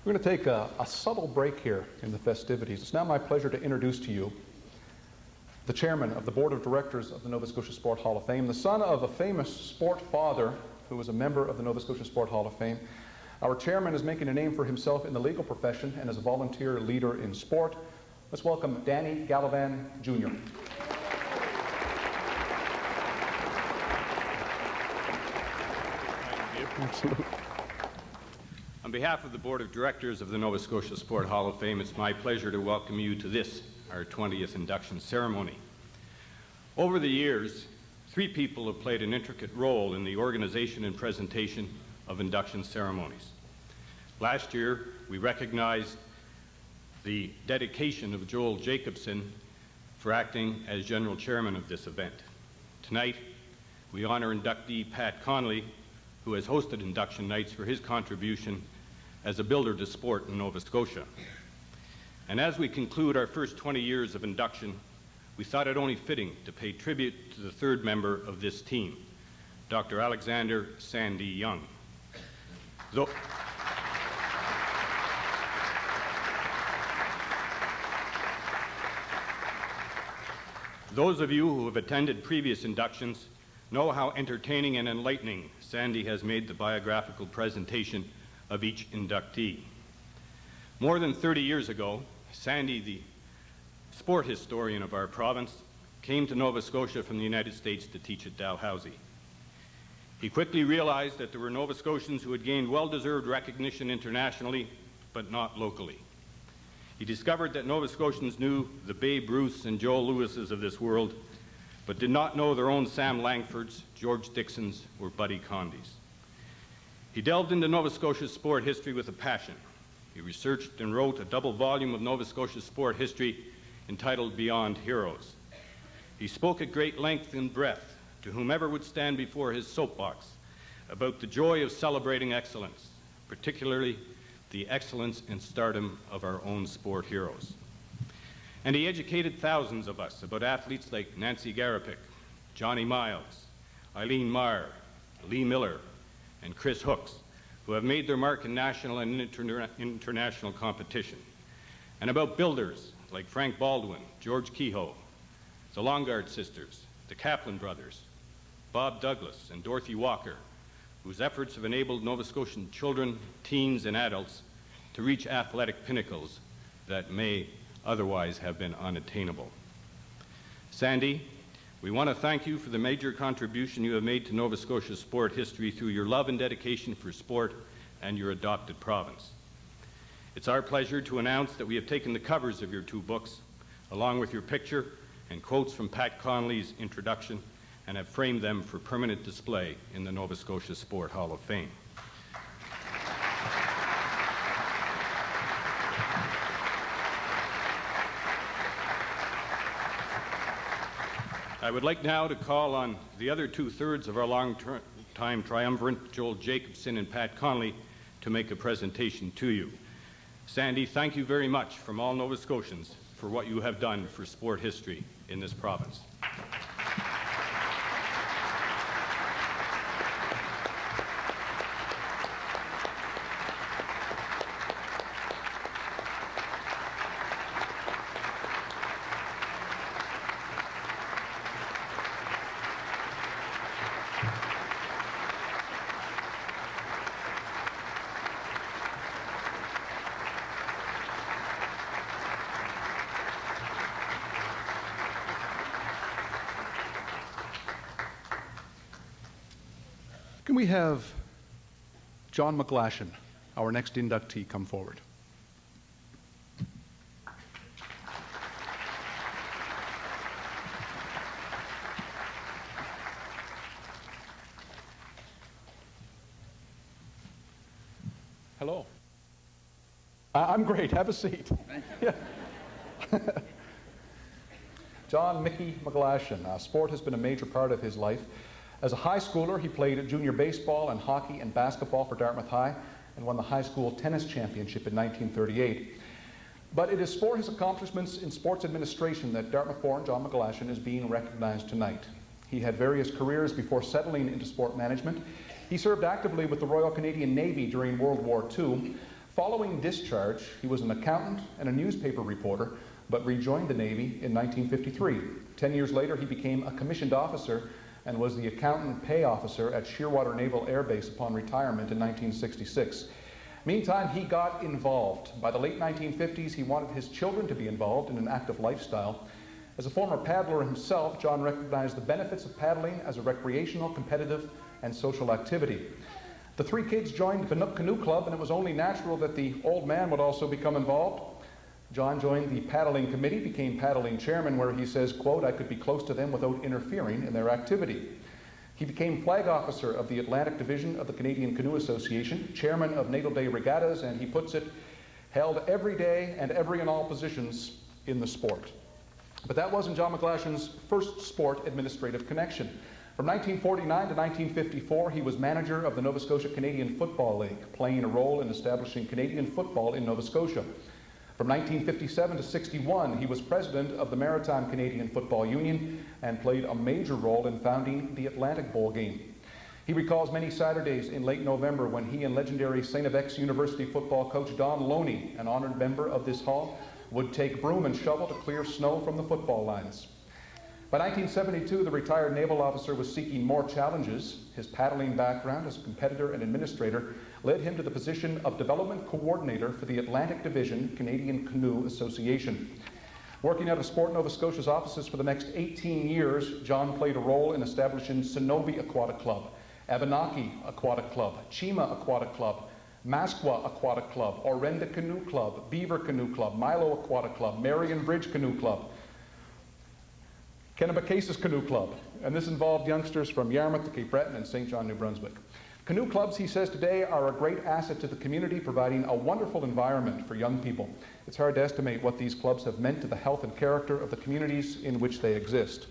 We're going to take a subtle break here in the festivities. It's now my pleasure to introduce to you the chairman of the board of directors of the Nova Scotia Sport Hall of Fame, the son of a famous sport father who was a member of the Nova Scotia Sport Hall of Fame. Our chairman is making a name for himself in the legal profession and as a volunteer leader in sport. Let's welcome Danny Gallivan, Jr. Absolutely. On behalf of the Board of Directors of the Nova Scotia Sport Hall of Fame, it's my pleasure to welcome you to this, our 20th induction ceremony. Over the years, 3 people have played an intricate role in the organization and presentation of induction ceremonies. Last year, we recognized the dedication of Joel Jacobson for acting as general chairman of this event. Tonight, we honor inductee Pat Connolly, who has hosted induction nights for his contribution as a builder to sport in Nova Scotia. And as we conclude our first 20 years of induction, we thought it only fitting to pay tribute to the 3rd member of this team, Dr. Alexander Sandy Young. Those of you who have attended previous inductions know how entertaining and enlightening Sandy has made the biographical presentation of each inductee. More than 30 years ago, Sandy, the sport historian of our province, came to Nova Scotia from the United States to teach at Dalhousie. He quickly realized that there were Nova Scotians who had gained well-deserved recognition internationally, but not locally. He discovered that Nova Scotians knew the Babe Ruths and Joe Lewises of this world, but did not know their own Sam Langfords, George Dixons, or Buddy Condys. He delved into Nova Scotia's sport history with a passion. He researched and wrote a double volume of Nova Scotia sport history entitled Beyond Heroes. He spoke at great length and breadth to whomever would stand before his soapbox about the joy of celebrating excellence, particularly the excellence and stardom of our own sport heroes. And he educated thousands of us about athletes like Nancy Garapic, Johnny Miles, Eileen Marr, Lee Miller, and Chris Hooks, who have made their mark in national and international competition. And about builders like Frank Baldwin, George Kehoe, the Longard sisters, the Kaplan brothers, Bob Douglas, and Dorothy Walker, whose efforts have enabled Nova Scotian children, teens, and adults to reach athletic pinnacles that may otherwise have been unattainable. Sandy, we want to thank you for the major contribution you have made to Nova Scotia's sport history through your love and dedication for sport and your adopted province. It's our pleasure to announce that we have taken the covers of your 2 books, along with your picture and quotes from Pat Connolly's introduction, and have framed them for permanent display in the Nova Scotia Sport Hall of Fame. I would like now to call on the other 2/3 of our long-time triumvirate, Joel Jacobson and Pat Connolly, to make a presentation to you. Sandy, thank you very much from all Nova Scotians for what you have done for sport history in this province. Can we have Don Mcglashan, our next inductee, come forward? Hello. I'm great. Have a seat. Thank you. Yeah. Don Mickey Mcglashan. Sport has been a major part of his life. As a high schooler, he played junior baseball and hockey and basketball for Dartmouth High and won the high school tennis championship in 1938. But it is for his accomplishments in sports administration that Dartmouth-born Don Mcglashan is being recognized tonight. He had various careers before settling into sport management. He served actively with the Royal Canadian Navy during World War II. Following discharge, he was an accountant and a newspaper reporter, but rejoined the Navy in 1953. 10 years later, he became a commissioned officer and was the accountant pay officer at Shearwater Naval Air Base upon retirement in 1966. Meantime, he got involved. By the late 1950s, he wanted his children to be involved in an active lifestyle. As a former paddler himself, John recognized the benefits of paddling as a recreational, competitive, and social activity. The three kids joined the Nook Canoe Club, and it was only natural that the old man would also become involved. John joined the paddling committee, became paddling chairman, where he says, quote, "I could be close to them without interfering in their activity." He became flag officer of the Atlantic Division of the Canadian Canoe Association, chairman of Natal Day Regattas, and he puts it, held every day and every and all positions in the sport. But that wasn't John Mcglashan's first sport administrative connection. From 1949 to 1954, he was manager of the Nova Scotia Canadian Football League, playing a role in establishing Canadian football in Nova Scotia. From 1957 to 61, he was president of the Maritime Canadian Football Union and played a major role in founding the Atlantic Bowl game. He recalls many Saturdays in late November when he and legendary St. FX University football coach Don Loney, an honored member of this hall, would take broom and shovel to clear snow from the football lines. By 1972, the retired naval officer was seeking more challenges. His paddling background as a competitor and administrator led him to the position of development coordinator for the Atlantic Division Canadian Canoe Association. Working out of Sport Nova Scotia's offices for the next 18 years, John played a role in establishing Sonobe Aquatic Club, Abenaki Aquatic Club, Chima Aquatic Club, Masqua Aquatic Club, Orenda Canoe Club, Beaver Canoe Club, Milo Aquatic Club, Marion Bridge Canoe Club, Kennebecasis Canoe Club, and this involved youngsters from Yarmouth to Cape Breton and St. John, New Brunswick. Canoe clubs, he says today, are a great asset to the community, providing a wonderful environment for young people. It's hard to estimate what these clubs have meant to the health and character of the communities in which they exist.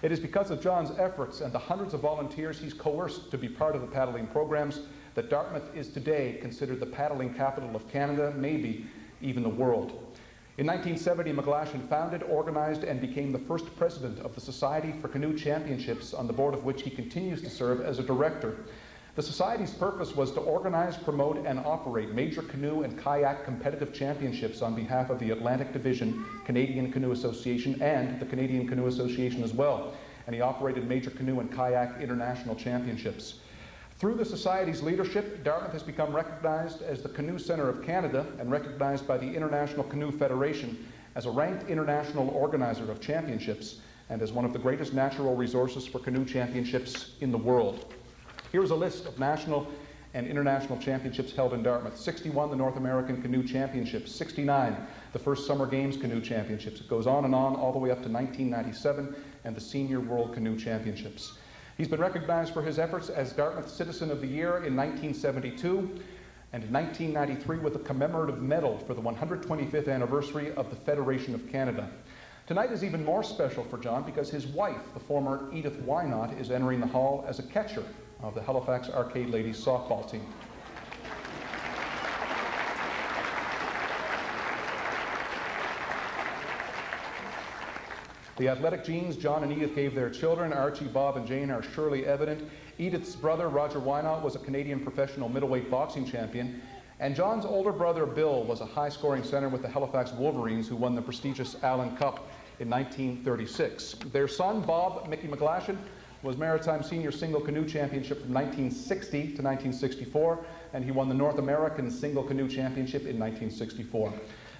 It is because of John's efforts and the hundreds of volunteers he's coerced to be part of the paddling programs that Dartmouth is today considered the paddling capital of Canada, maybe even the world. In 1970, Mcglashan founded, organized, and became the first president of the Society for Canoe Championships, on the board of which he continues to serve as a director. The Society's purpose was to organize, promote, and operate major canoe and kayak competitive championships on behalf of the Atlantic Division Canadian Canoe Association and the Canadian Canoe Association as well. And he operated major canoe and kayak international championships. Through the Society's leadership, Dartmouth has become recognized as the Canoe Centre of Canada and recognized by the International Canoe Federation as a ranked international organizer of championships and as one of the greatest natural resources for canoe championships in the world. Here's a list of national and international championships held in Dartmouth. 61, the North American Canoe Championships. 69, the first Summer Games Canoe Championships. It goes on all the way up to 1997 and the Senior World Canoe Championships. He's been recognized for his efforts as Dartmouth Citizen of the Year in 1972 and in 1993 with a commemorative medal for the 125th anniversary of the Federation of Canada. Tonight is even more special for John because his wife, the former Edith Wynot, is entering the hall as a catcher of the Halifax Arcade Ladies softball team. The athletic genes John and Edith gave their children, Archie, Bob, and Jane, are surely evident. Edith's brother, Roger Wynot, was a Canadian professional middleweight boxing champion, and John's older brother, Bill, was a high-scoring center with the Halifax Wolverines, who won the prestigious Allen Cup in 1936. Their son, Bob Mickey Mcglashan, was Maritime Senior Single Canoe Championship from 1960 to 1964, and he won the North American Single Canoe Championship in 1964.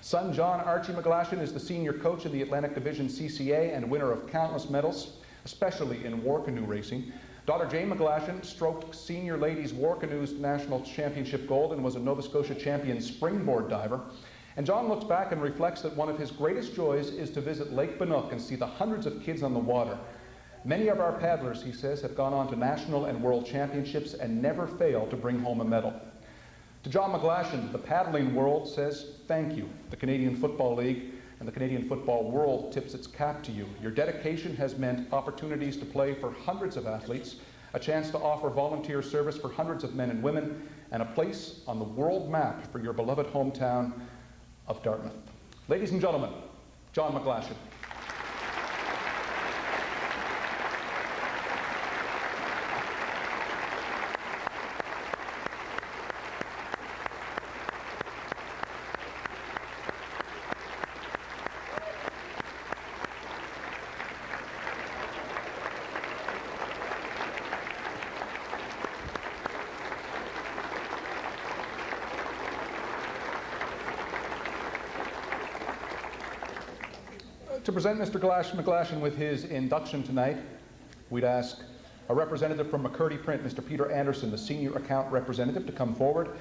Son John Archie Mcglashan is the senior coach in the Atlantic Division CCA and winner of countless medals, especially in war canoe racing. Daughter Jane Mcglashan stroked Senior Ladies War Canoes National Championship gold and was a Nova Scotia champion springboard diver. And John looks back and reflects that one of his greatest joys is to visit Lake Bannock and see the hundreds of kids on the water. Many of our paddlers, he says, have gone on to national and world championships and never fail to bring home a medal. To John Mcglashan, the paddling world says thank you. The Canadian Football League and the Canadian football world tips its cap to you. Your dedication has meant opportunities to play for hundreds of athletes, a chance to offer volunteer service for hundreds of men and women, and a place on the world map for your beloved hometown of Dartmouth. Ladies and gentlemen, John Mcglashan. To present Mr. Mcglashan with his induction tonight, we'd ask a representative from McCurdy Print, Mr. Peter Anderson, the senior account representative, to come forward.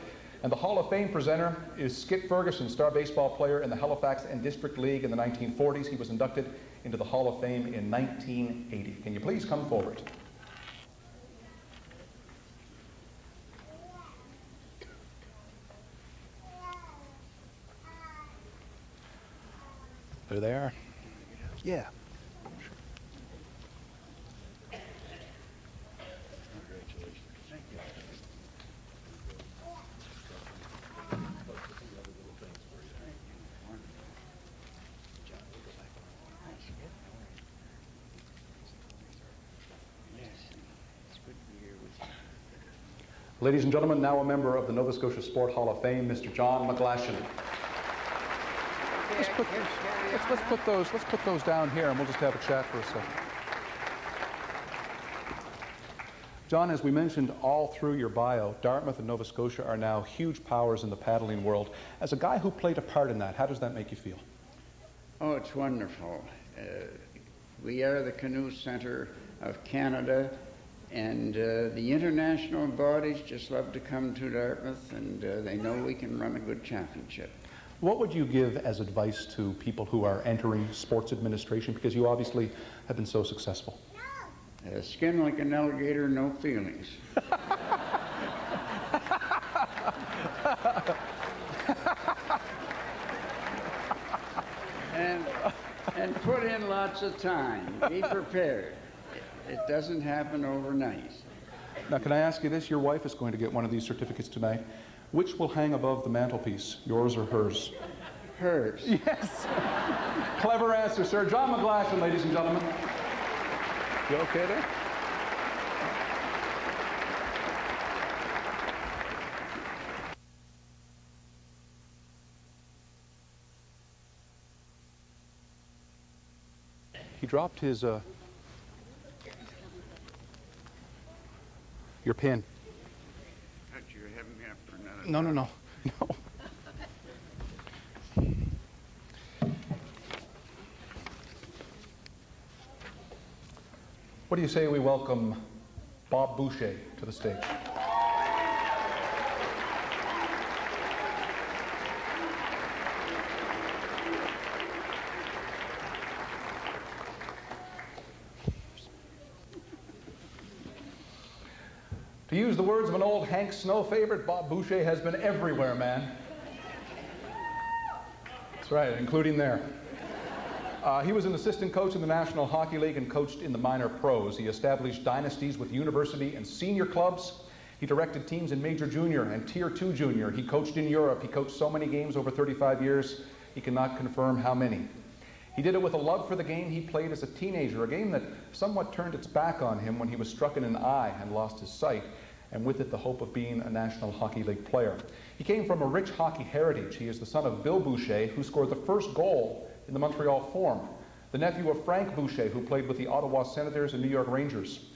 And the Hall of Fame presenter is Skip Ferguson, star baseball player in the Halifax and District League in the 1940s. He was inducted into the Hall of Fame in 1980. Can you please come forward? There they are. Yeah. Ladies and gentlemen, now a member of the Nova Scotia Sport Hall of Fame, Mr. Don Mcglashan. Let's put those down here, and we'll just have a chat for a second. John, as we mentioned all through your bio, Dartmouth and Nova Scotia are now huge powers in the paddling world. As a guy who played a part in that, how does that make you feel? Oh, it's wonderful. We are the canoe center of Canada, and the international bodies just love to come to Dartmouth, and they know we can run a good championship. What would you give as advice to people who are entering sports administration, because you obviously have been so successful? Skin like an alligator, no feelings. and put in lots of time. Be prepared. It doesn't happen overnight. Now, can I ask you this? Your wife is going to get one of these certificates tonight. Which will hang above the mantelpiece, yours or hers? Hers. Yes. Clever answer, sir. Don Mcglashan, ladies and gentlemen. You okay there? He dropped his, your pen. You're having me up for another. No. What do you say we welcome Bob Boucher to the stage? To use the words of an old Hank Snow favorite, Bob Boucher has been everywhere, man. That's right, including there. He was an assistant coach in the National Hockey League and coached in the minor pros. He established dynasties with university and senior clubs. He directed teams in Major Junior and Tier 2 Junior. He coached in Europe. He coached so many games over 35 years, he cannot confirm how many. He did it with a love for the game he played as a teenager, a game that somewhat turned its back on him when he was struck in an eye and lost his sight, and with it the hope of being a National Hockey League player. He came from a rich hockey heritage. He is the son of Bill Boucher, who scored the first goal in the Montreal Forum, the nephew of Frank Boucher, who played with the Ottawa Senators and New York Rangers.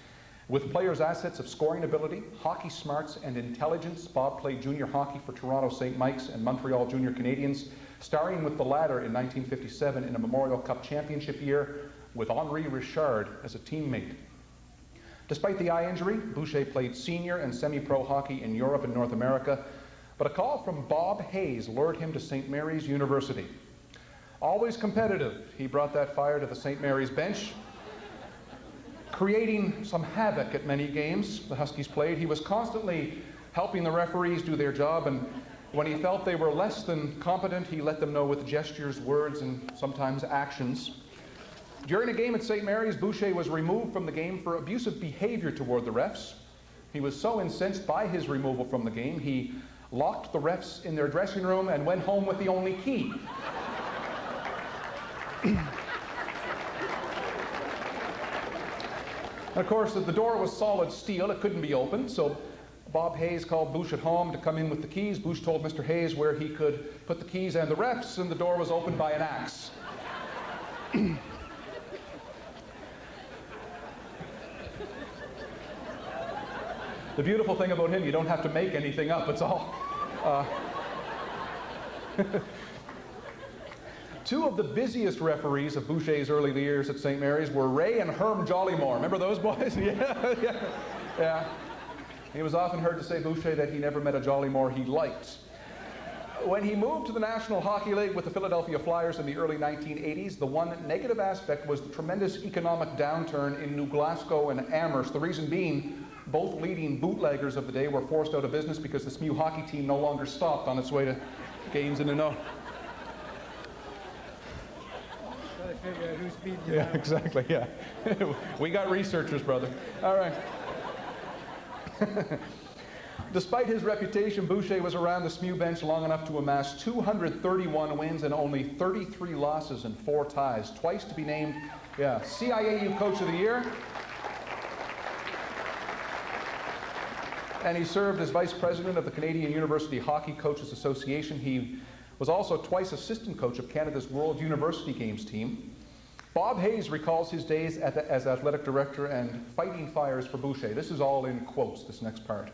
With players' assets of scoring ability, hockey smarts, and intelligence, Bob played junior hockey for Toronto St. Mike's and Montreal Junior Canadiens, starring with the latter in 1957 in a Memorial Cup championship year with Henri Richard as a teammate. Despite the eye injury, Boucher played senior and semi-pro hockey in Europe and North America, but a call from Bob Hayes lured him to St. Mary's University. Always competitive, he brought that fire to the St. Mary's bench, creating some havoc at many games the Huskies played. He was constantly helping the referees do their job, and when he felt they were less than competent, he let them know with gestures, words, and sometimes actions. During a game at St. Mary's, Boucher was removed from the game for abusive behavior toward the refs. He was so incensed by his removal from the game, he locked the refs in their dressing room and went home with the only key. Of course, the door was solid steel. It couldn't be opened, so Bob Hayes called Boucher at home to come in with the keys. Boucher told Mr. Hayes where he could put the keys and the refs, and the door was opened by an axe. The beautiful thing about him, you don't have to make anything up. It's all... Two of the busiest referees of Boucher's early years at St. Mary's were Ray and Herb Jollymore. Remember those boys? Yeah. He was often heard to say, Boucher, that he never met a Jollymore he liked. When he moved to the National Hockey League with the Philadelphia Flyers in the early 1980s, the one negative aspect was the tremendous economic downturn in New Glasgow and Amherst. The reason being, both leading bootleggers of the day were forced out of business because the SMU hockey team no longer stopped on its way to games in the north. Try to figure out who's beating you. Yeah, exactly, yeah. We got researchers, brother. All right. Despite his reputation, Boucher was around the SMU bench long enough to amass 231 wins and only 33 losses and 4 ties, twice to be named CIAU Coach of the Year. And he served as Vice President of the Canadian University Hockey Coaches Association. He was also twice assistant coach of Canada's World University Games team. Bob Hayes recalls his days as athletic director and fighting fires for Boucher. This is all in quotes, this next part.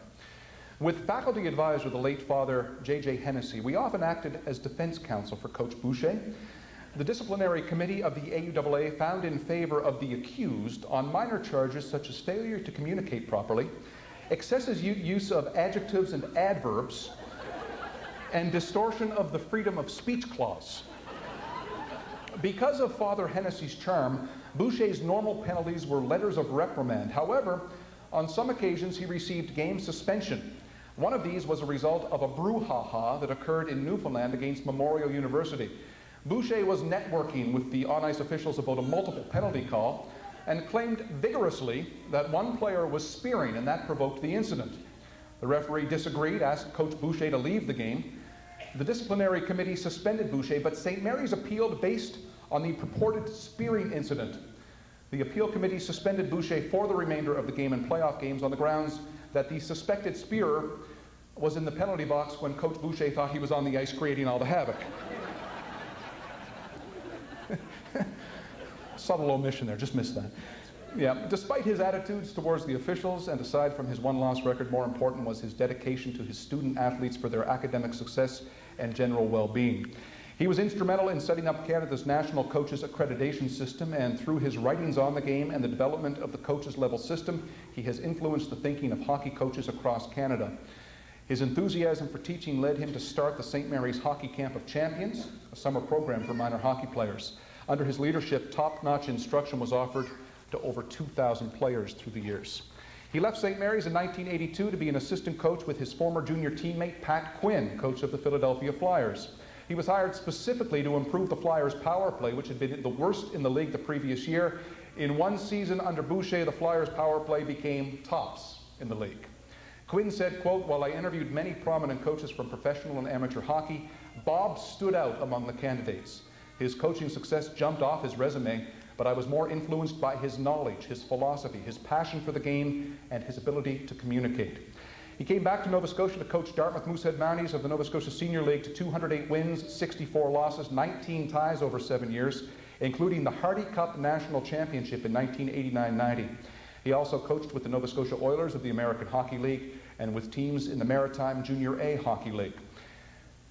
With faculty advisor, the late Father J.J. Hennessy, we often acted as defense counsel for Coach Boucher. The disciplinary committee of the AUAA found in favor of the accused on minor charges such as failure to communicate properly, excessive use of adjectives and adverbs, and distortion of the freedom of speech clause. Because of Father Hennessy's charm, Boucher's normal penalties were letters of reprimand. However, on some occasions he received game suspension. One of these was a result of a brouhaha that occurred in Newfoundland against Memorial University. Boucher was networking with the on-ice officials about a multiple penalty call and claimed vigorously that one player was spearing, and that provoked the incident. The referee disagreed, asked Coach Boucher to leave the game. The disciplinary committee suspended Boucher, but St. Mary's appealed based on the purported spearing incident. The appeal committee suspended Boucher for the remainder of the game and playoff games on the grounds that the suspected spearer was in the penalty box when Coach Boucher thought he was on the ice creating all the havoc. Subtle omission there, just missed that. Yeah, despite his attitudes towards the officials, and aside from his one-loss record, more important was his dedication to his student athletes for their academic success and general well-being. He was instrumental in setting up Canada's National Coaches Accreditation System, and through his writings on the game and the development of the coaches level system, he has influenced the thinking of hockey coaches across Canada. His enthusiasm for teaching led him to start the St. Mary's Hockey Camp of Champions, a summer program for minor hockey players. Under his leadership, top-notch instruction was offered to over 2,000 players through the years. He left St. Mary's in 1982 to be an assistant coach with his former junior teammate Pat Quinn, coach of the Philadelphia Flyers. He was hired specifically to improve the Flyers' power play, which had been the worst in the league the previous year. In one season under Boucher, the Flyers' power play became tops in the league. Quinn said, quote, "While I interviewed many prominent coaches from professional and amateur hockey, Bob stood out among the candidates. His coaching success jumped off his resume, but I was more influenced by his knowledge, his philosophy, his passion for the game, and his ability to communicate." He came back to Nova Scotia to coach Dartmouth Moosehead Mounties of the Nova Scotia Senior League to 208 wins, 64 losses, 19 ties over 7 years, including the Hardy Cup National Championship in 1989-90. He also coached with the Nova Scotia Oilers of the American Hockey League and with teams in the Maritime Junior A Hockey League.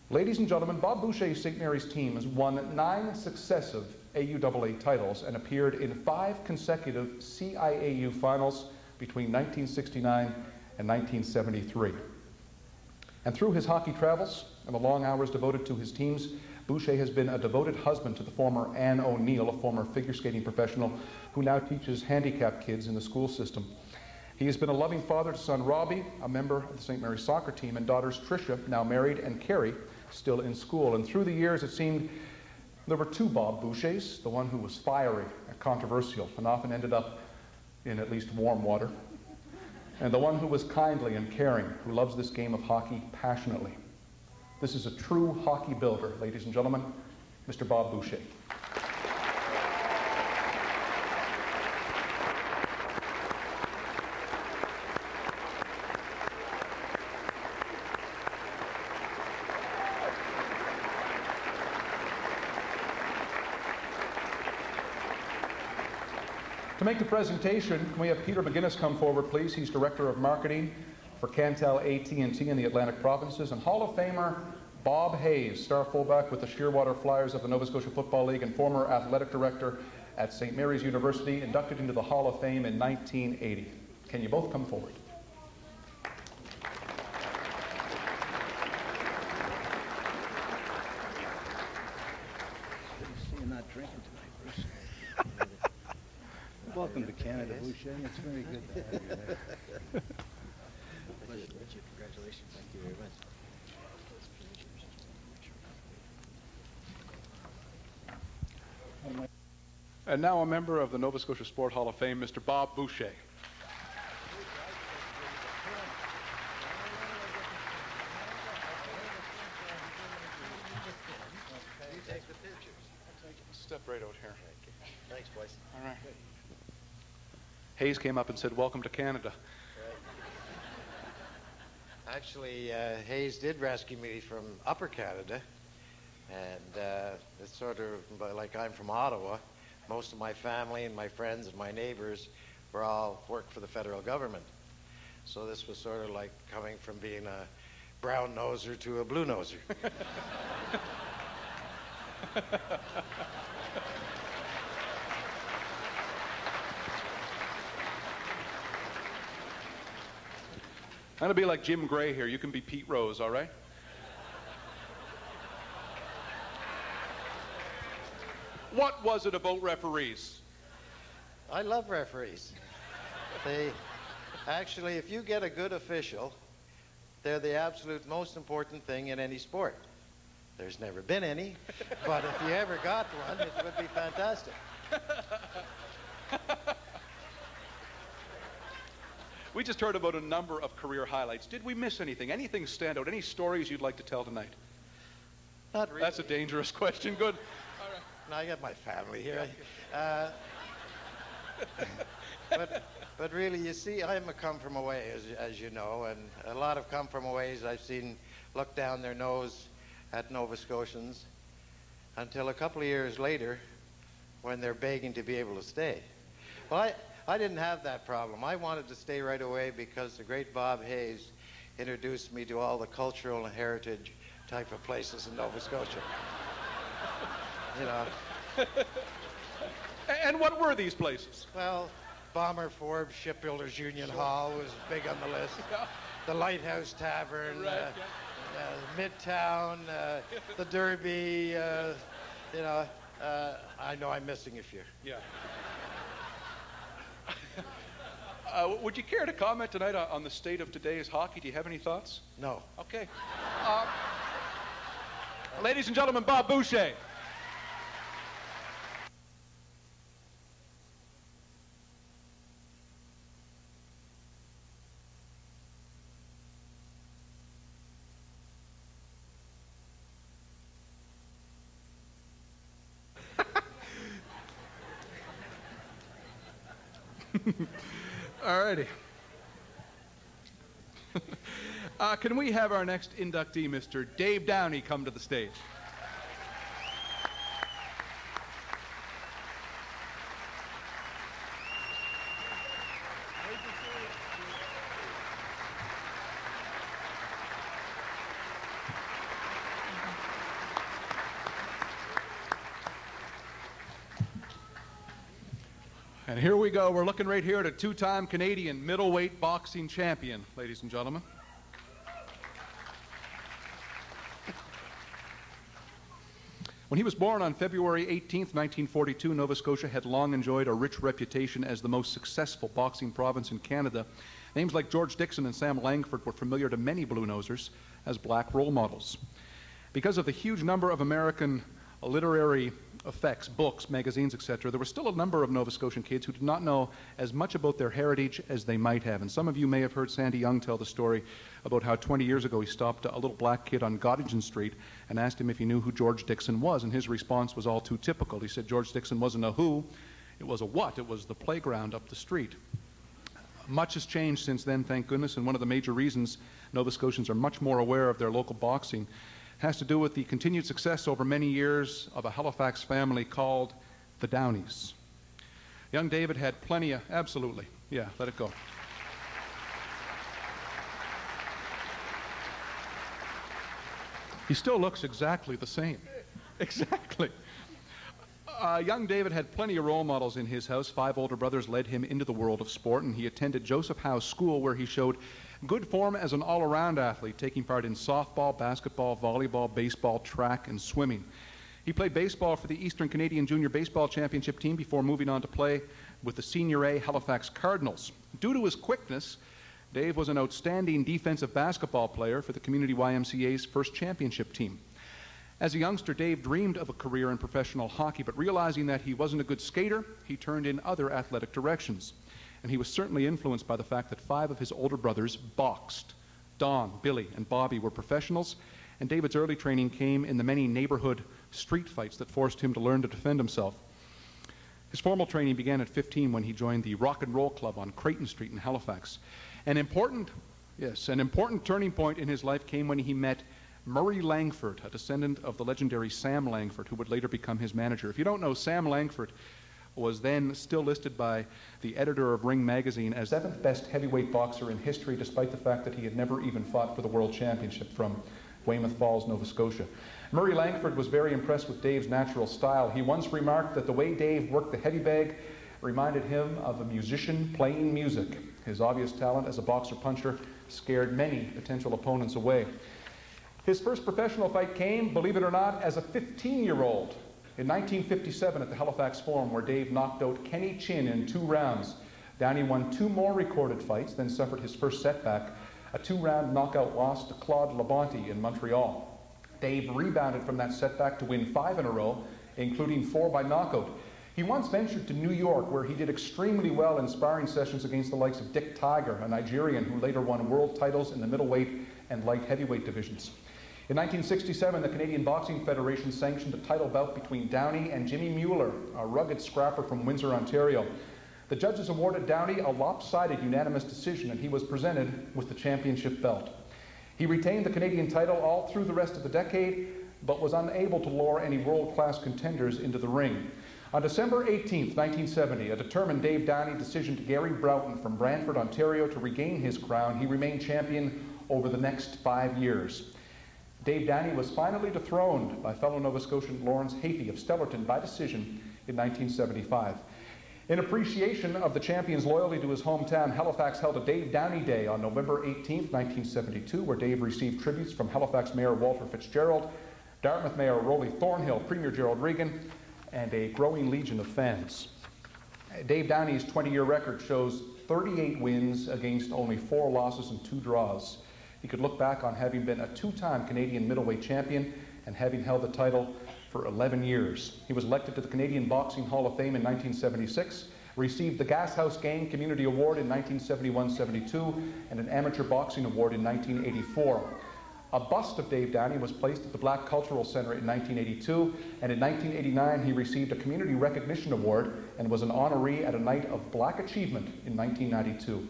Ladies and gentlemen, Bob Boucher's St. Mary's team has won 9 successive AUAA titles and appeared in 5 consecutive CIAU finals between 1969 and 1973. And through his hockey travels and the long hours devoted to his teams, Boucher has been a devoted husband to the former Ann O'Neill, a former figure skating professional who now teaches handicapped kids in the school system. He has been a loving father to son Robbie, a member of the St. Mary's soccer team, and daughters Tricia, now married, and Carrie, still in school. And through the years, it seemed there were 2 Bob Bouchers, the one who was fiery and controversial and often ended up in at least warm water, and the one who was kindly and caring, who loves this game of hockey passionately. This is a true hockey builder, ladies and gentlemen, Mr. Bob Boucher. To make the presentation, can we have Peter McGuinness come forward, please? He's Director of Marketing for Cantal, AT&T in the Atlantic Provinces, and Hall of Famer Bob Hayes, star fullback with the Shearwater Flyers of the Nova Scotia Football League and former athletic director at St. Mary's University, inducted into the Hall of Fame in 1980. Can you both come forward? Welcome to Canada, Boucher. It's very good to have you there. Pleasure to meet you. Congratulations. Thank you very much. And now a member of the Nova Scotia Sport Hall of Fame, Mr. Bob Boucher. You take the pictures. Step right out here. Thanks, boys. All right. Hayes came up and said, "Welcome to Canada." Right. Actually, Hayes did rescue me from Upper Canada, and it's sort of like I'm from Ottawa. Most of my family and my friends and my neighbors were all work for the federal government. So this was sort of like coming from being a brown noser to a blue noser. I'm going to be like Jim Gray here. You can be Pete Rose, all right? What was it about referees? I love referees. Actually, if you get a good official, they're the absolute most important thing in any sport. There's never been any, but if you ever got one, it would be fantastic. We just heard about a number of career highlights. Did we miss anything? Anything stand out? Any stories you'd like to tell tonight? Not really. That's a dangerous question. Good. All right. No, I got my family here. But really, you see, I'm a come from away, as you know, and a lot of come from aways I've seen look down their nose at Nova Scotians until a couple of years later when they're begging to be able to stay. Well, I didn't have that problem. I wanted to stay right away because the great Bob Hayes introduced me to all the cultural and heritage type of places in Nova Scotia. You know. And what were these places? Well, Bomber Forbes Shipbuilders Union Hall was big on the list. The Lighthouse Tavern, Right, Midtown, the Derby, you know. I know I'm missing a few. Yeah. Would you care to comment tonight on the state of today's hockey? Do you have any thoughts? No. Okay. Ladies and gentlemen, Bob Boucher. All righty. Can we have our next inductee, Mr. Dave Downey, come to the stage? And here we go. We're looking right here at a two-time Canadian middleweight boxing champion, ladies and gentlemen. When he was born on February 18th, 1942, Nova Scotia had long enjoyed a rich reputation as the most successful boxing province in Canada. Names like George Dixon and Sam Langford were familiar to many Blue Nosers as black role models. Because of the huge number of American literary effects, books, magazines, etc., there were still a number of Nova Scotian kids who did not know as much about their heritage as they might have. And some of you may have heard Sandy Young tell the story about how 20 years ago he stopped a little black kid on Gottingen Street and asked him if he knew who George Dixon was, and his response was all too typical. He said George Dixon wasn't a who, it was a what. It was the playground up the street. Much has changed since then, thank goodness, and one of the major reasons Nova Scotians are much more aware of their local boxing has to do with the continued success over many years of a Halifax family called the Downeys. Young David had plenty of, absolutely, yeah, let it go. He still looks exactly the same. Exactly. Young David had plenty of role models in his house. 5 older brothers led him into the world of sport, and he attended Joseph Howe School, where he showed good form as an all-around athlete, taking part in softball, basketball, volleyball, baseball, track, and swimming. He played baseball for the Eastern Canadian Junior Baseball Championship team before moving on to play with the Senior A Halifax Cardinals. Due to his quickness, Dave was an outstanding defensive basketball player for the Community YMCA's first championship team. As a youngster, Dave dreamed of a career in professional hockey, but realizing that he wasn't a good skater, he turned in other athletic directions. And he was certainly influenced by the fact that 5 of his older brothers boxed. Don, Billy, and Bobby were professionals, and David's early training came in the many neighborhood street fights that forced him to learn to defend himself. His formal training began at 15 when he joined the Rock and Roll Club on Creighton Street in Halifax. An important turning point in his life came when he met Murray Langford, a descendant of the legendary Sam Langford, who would later become his manager. If you don't know, Sam Langford was then still listed by the editor of Ring magazine as 7th best heavyweight boxer in history, despite the fact that he had never even fought for the world championship, from Weymouth Falls, Nova Scotia. Murray Langford was very impressed with Dave's natural style. He once remarked that the way Dave worked the heavy bag reminded him of a musician playing music. His obvious talent as a boxer-puncher scared many potential opponents away. His first professional fight came, believe it or not, as a 15-year-old in 1957 at the Halifax Forum, where Dave knocked out Kenny Chin in 2 rounds. Downey won 2 more recorded fights, then suffered his first setback, a 2-round knockout loss to Claude Labonte in Montreal. Dave rebounded from that setback to win 5 in a row, including 4 by knockout. He once ventured to New York, where he did extremely well in sparring sessions against the likes of Dick Tiger, a Nigerian who later won world titles in the middleweight and light heavyweight divisions. In 1967, the Canadian Boxing Federation sanctioned a title bout between Downey and Jimmy Mueller, a rugged scrapper from Windsor, Ontario. The judges awarded Downey a lopsided unanimous decision, and he was presented with the championship belt. He retained the Canadian title all through the rest of the decade, but was unable to lure any world-class contenders into the ring. On December 18, 1970, a determined Dave Downey decisioned Gary Broughton from Brantford, Ontario, to regain his crown. He remained champion over the next 5 years. Dave Downey was finally dethroned by fellow Nova Scotian Lawrence Hafey of Stellarton by decision in 1975. In appreciation of the champion's loyalty to his hometown, Halifax held a Dave Downey Day on November 18, 1972, where Dave received tributes from Halifax Mayor Walter Fitzgerald, Dartmouth Mayor Rolly Thornhill, Premier Gerald Regan, and a growing legion of fans. Dave Downey's 20-year record shows 38 wins against only 4 losses and 2 draws. He could look back on having been a 2-time Canadian middleweight champion and having held the title for 11 years. He was elected to the Canadian Boxing Hall of Fame in 1976, received the Gashouse Gang Community Award in 1971-72, and an Amateur Boxing Award in 1984. A bust of Dave Downey was placed at the Black Cultural Center in 1982, and in 1989 he received a Community Recognition Award and was an honoree at a Night of Black Achievement in 1992.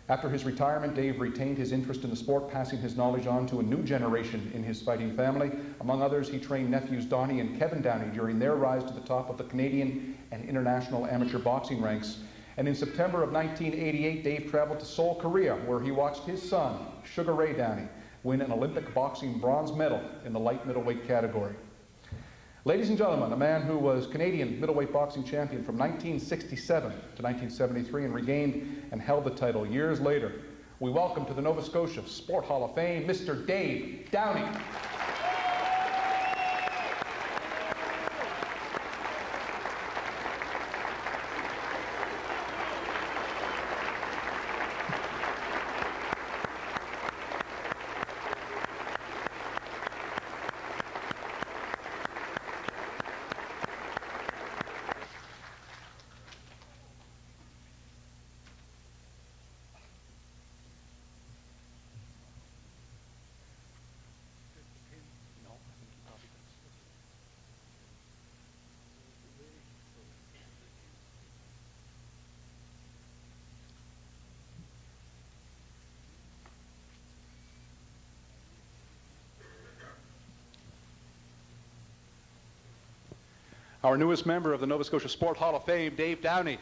After his retirement, Dave retained his interest in the sport, passing his knowledge on to a new generation in his fighting family. Among others, he trained nephews Donnie and Kevin Downey during their rise to the top of the Canadian and international amateur boxing ranks. And in September of 1988, Dave traveled to Seoul, Korea, where he watched his son, Sugar Ray Downey, win an Olympic boxing bronze medal in the light middleweight category. Ladies and gentlemen, a man who was Canadian middleweight boxing champion from 1967 to 1973 and regained and held the title years later, we welcome to the Nova Scotia Sport Hall of Fame, Mr. Dave Downey. Our newest member of the Nova Scotia Sport Hall of Fame, Dave Downey.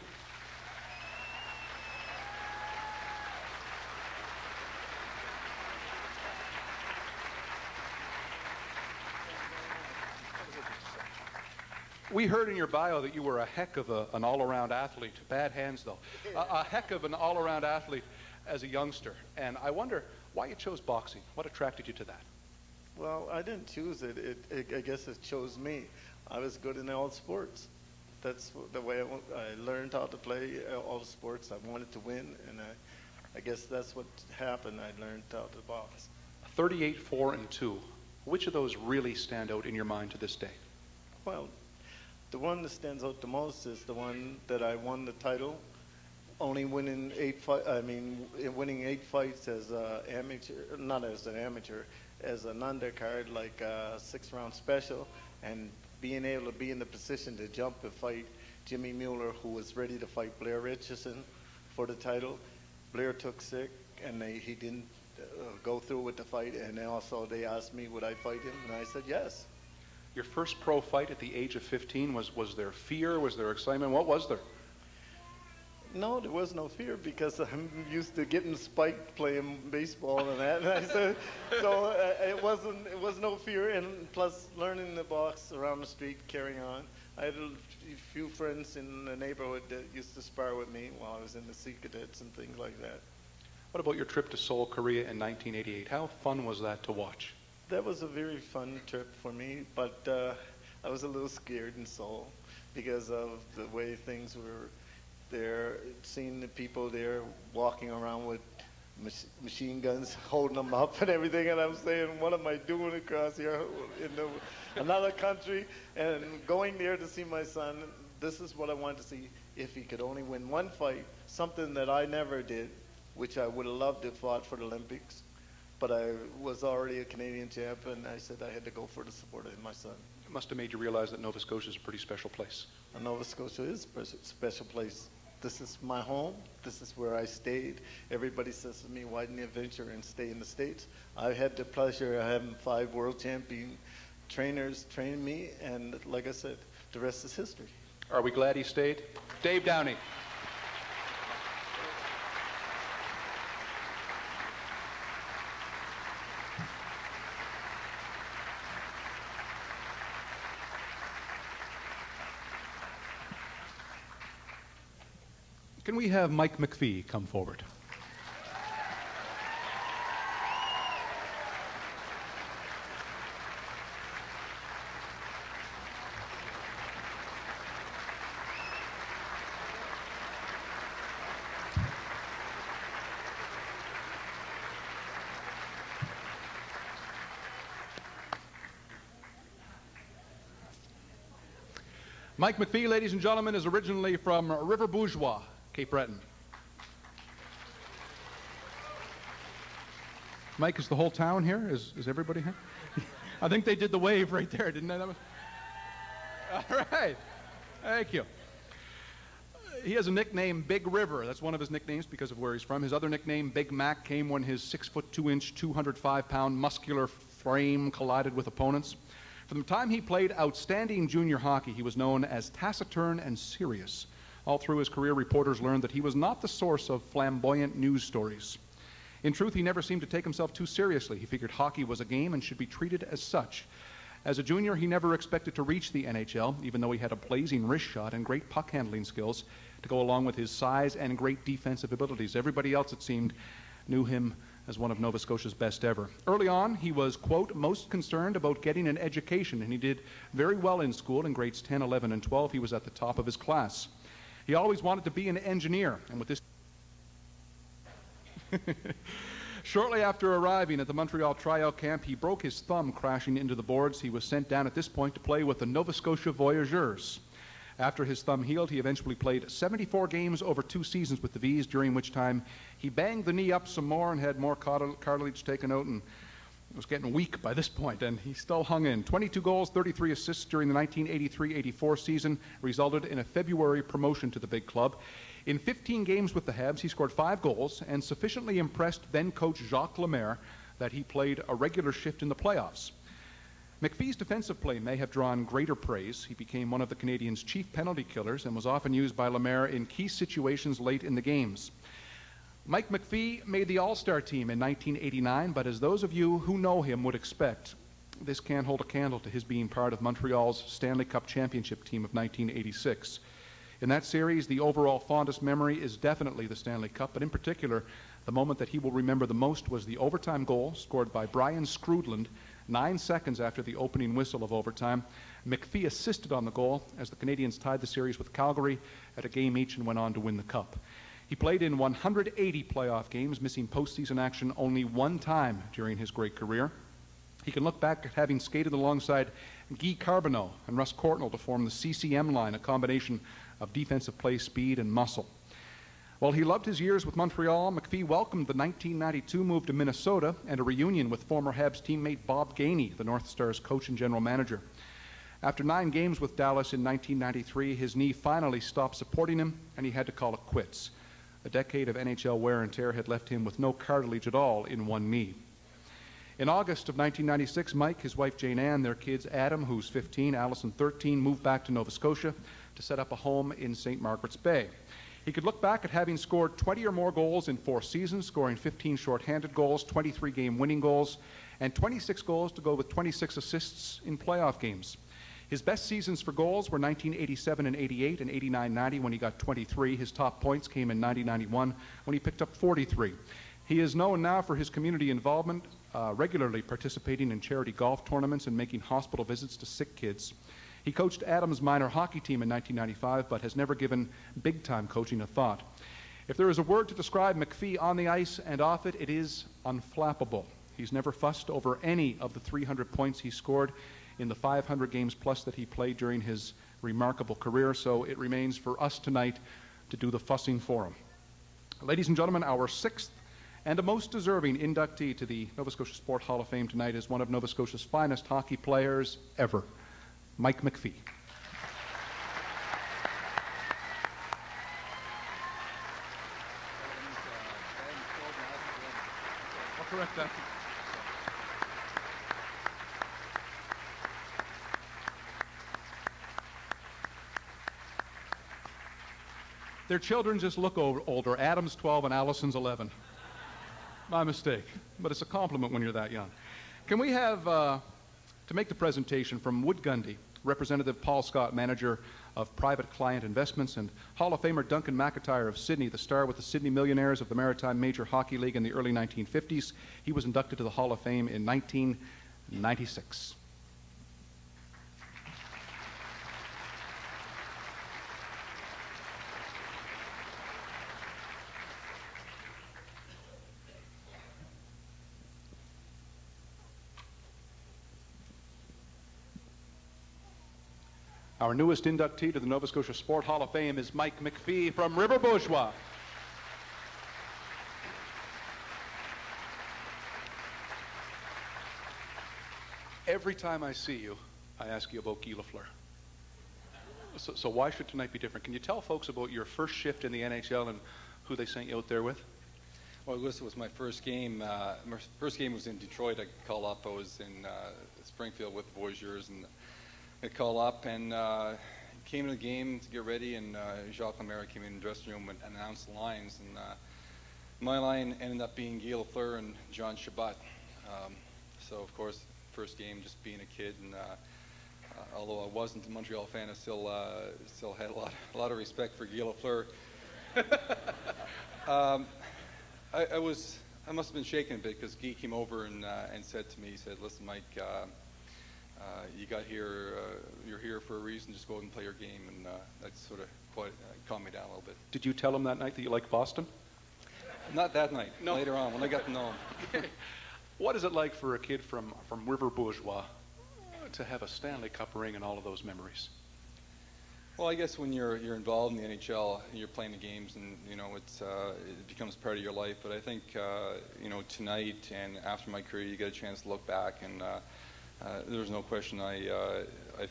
We heard in your bio that you were a heck of an all-around athlete. Bad hands, though. A heck of an all-around athlete as a youngster. And I wonder why you chose boxing. What attracted you to that? Well, I didn't choose it. I guess it chose me. I was good in all sports. That's the way I learned how to play all sports. I wanted to win, and I guess that's what happened. I learned how to box. 38-4-2. Which of those really stand out in your mind to this day? Well, the one that stands out the most is the one that I won the title, only winning winning 8 fights as an amateur, not as an amateur, as an undercard, like a 6-round special, and being able to be in the position to jump and fight Jimmy Mueller, who was ready to fight Blair Richardson for the title. Blair took sick, and he didn't go through with the fight, and also they asked me would I fight him, and I said yes. Your first pro fight at the age of 15, was there fear? Was there excitement? What was there? No, there was no fear because I'm used to getting spiked playing baseball and that. And I said, so it was no fear. And plus, learning the box around the street, carrying on. I had a few friends in the neighborhood that used to spar with me while I was in the Sea Cadets and things like that. What about your trip to Seoul, Korea in 1988? How fun was that to watch? That was a very fun trip for me, but I was a little scared in Seoul because of the way things were there, seeing the people there walking around with machine guns, holding them up and everything, and I'm saying, what am I doing across here in another country? And going there to see my son, this is what I wanted to see, if he could only win one fight, something that I never did, which I would have loved to have fought for the Olympics. But I was already a Canadian champ, and I said I had to go for the support of my son. It must have made you realize that Nova Scotia is a pretty special place. And Nova Scotia is a special place. This is my home. This is where I stayed. Everybody says to me, why didn't you venture and stay in the States? I had the pleasure of having 5 world champion trainers train me, and like I said, the rest is history. Are we glad he stayed? Dave Downey. Can we have Mike Mcphee come forward? Mike Mcphee, ladies and gentlemen, is originally from River Bourgeois, Cape Breton. Mike, is the whole town here? Is everybody here? I think they did the wave right there, didn't they? That was... All right. Thank you. He has a nickname, Big River. That's one of his nicknames because of where he's from. His other nickname, Big Mac, came when his 6'2", 205-pound muscular frame collided with opponents. From the time he played outstanding junior hockey, he was known as taciturn and serious. All through his career, reporters learned that he was not the source of flamboyant news stories. In truth, he never seemed to take himself too seriously. He figured hockey was a game and should be treated as such. As a junior, he never expected to reach the NHL, even though he had a blazing wrist shot and great puck handling skills to go along with his size and great defensive abilities. Everybody else, it seemed, knew him as one of Nova Scotia's best ever. Early on, he was, quote, most concerned about getting an education, and he did very well in school. In grades 10, 11, and 12, he was at the top of his class. He always wanted to be an engineer, and with this... Shortly after arriving at the Montreal tryout camp, he broke his thumb crashing into the boards. He was sent down at this point to play with the Nova Scotia Voyageurs. After his thumb healed, he eventually played 74 games over 2 seasons with the V's, during which time he banged the knee up some more and had more cartilage taken out, and was getting weak by this point, and he still hung in. 22 goals, 33 assists during the 1983-84 season resulted in a February promotion to the big club. In 15 games with the Habs, he scored 5 goals and sufficiently impressed then-coach Jacques Lemaire that he played a regular shift in the playoffs. Mcphee's defensive play may have drawn greater praise. He became one of the Canadians' chief penalty killers and was often used by Lemaire in key situations late in the games. Mike Mcphee made the All-Star team in 1989, but as those of you who know him would expect, this can't hold a candle to his being part of Montreal's Stanley Cup championship team of 1986. In that series, the overall fondest memory is definitely the Stanley Cup, but in particular, the moment that he will remember the most was the overtime goal scored by Brian Scrudland 9 seconds after the opening whistle of overtime. Mcphee assisted on the goal as the Canadians tied the series with Calgary at a game each and went on to win the Cup. He played in 180 playoff games, missing postseason action only one time during his great career. He can look back at having skated alongside Guy Carbonneau and Russ Courtnall to form the CCM line, a combination of defensive play, speed, and muscle. While he loved his years with Montreal, Mcphee welcomed the 1992 move to Minnesota and a reunion with former Habs teammate Bob Gainey, the North Stars coach and general manager. After 9 games with Dallas in 1993, his knee finally stopped supporting him, and he had to call it quits. A decade of NHL wear and tear had left him with no cartilage at all in one knee. In August of 1996, Mike, his wife Jane Ann, their kids Adam, who's 15, Allison 13, moved back to Nova Scotia to set up a home in St. Margaret's Bay. He could look back at having scored 20 or more goals in 4 seasons, scoring 15 shorthanded goals, 23 game-winning goals, and 26 goals to go with 26 assists in playoff games. His best seasons for goals were 1987 and 88 and 89-90 when he got 23. His top points came in 90-91 when he picked up 43. He is known now for his community involvement, regularly participating in charity golf tournaments and making hospital visits to sick kids. He coached Adams' minor hockey team in 1995, but has never given big-time coaching a thought. If there is a word to describe Mcphee on the ice and off it, it is unflappable. He's never fussed over any of the 300 points he scored in the 500 games plus that he played during his remarkable career, so it remains for us tonight to do the fussing for him. Ladies and gentlemen, our 6th and a most deserving inductee to the Nova Scotia Sport Hall of Fame tonight is one of Nova Scotia's finest hockey players ever, Mike Mcphee. I'll correct that. Their children just look older. Adam's 12 and Allison's 11. My mistake, but it's a compliment when you're that young. Can we have, to make the presentation from Wood Gundy, Representative Paul Scott, manager of private client investments, and Hall of Famer Duncan McIntyre of Sydney, the star with the Sydney Millionaires of the Maritime Major Hockey League in the early 1950s. He was inducted to the Hall of Fame in 1996. Our newest inductee to the Nova Scotia Sport Hall of Fame is Mike Mcphee from River Bourgeois. Every time I see you, I ask you about Guy Lafleur. So why should tonight be different? Can you tell folks about your first shift in the NHL and who they sent you out there with? Well, this was my first game. My first game was in Detroit. I called up. I was in Springfield with the Voyageurs, and I called up and came to the game to get ready, and Jacques Lemaire came in the dressing room and announced the lines, and my line ended up being Guy Lafleur and John Chabot. So, of course, first game, just being a kid, and although I wasn't a Montreal fan, I still had a lot of respect for Guy Lafleur. I must have been shaken a bit because Guy came over and said to me, he said, "Listen, Mike, you got here, you're here for a reason, just go out and play your game," and that sort of calmed me down a little bit. Did you tell him that night that you liked Boston? Not that night, no. Later on, when I got to know him. What is it like for a kid from River Bourgeois to have a Stanley Cup ring and all of those memories? Well, I guess when you're involved in the NHL and you're playing the games, and it becomes part of your life. But I think tonight and after my career, you get a chance to look back, and there's no question I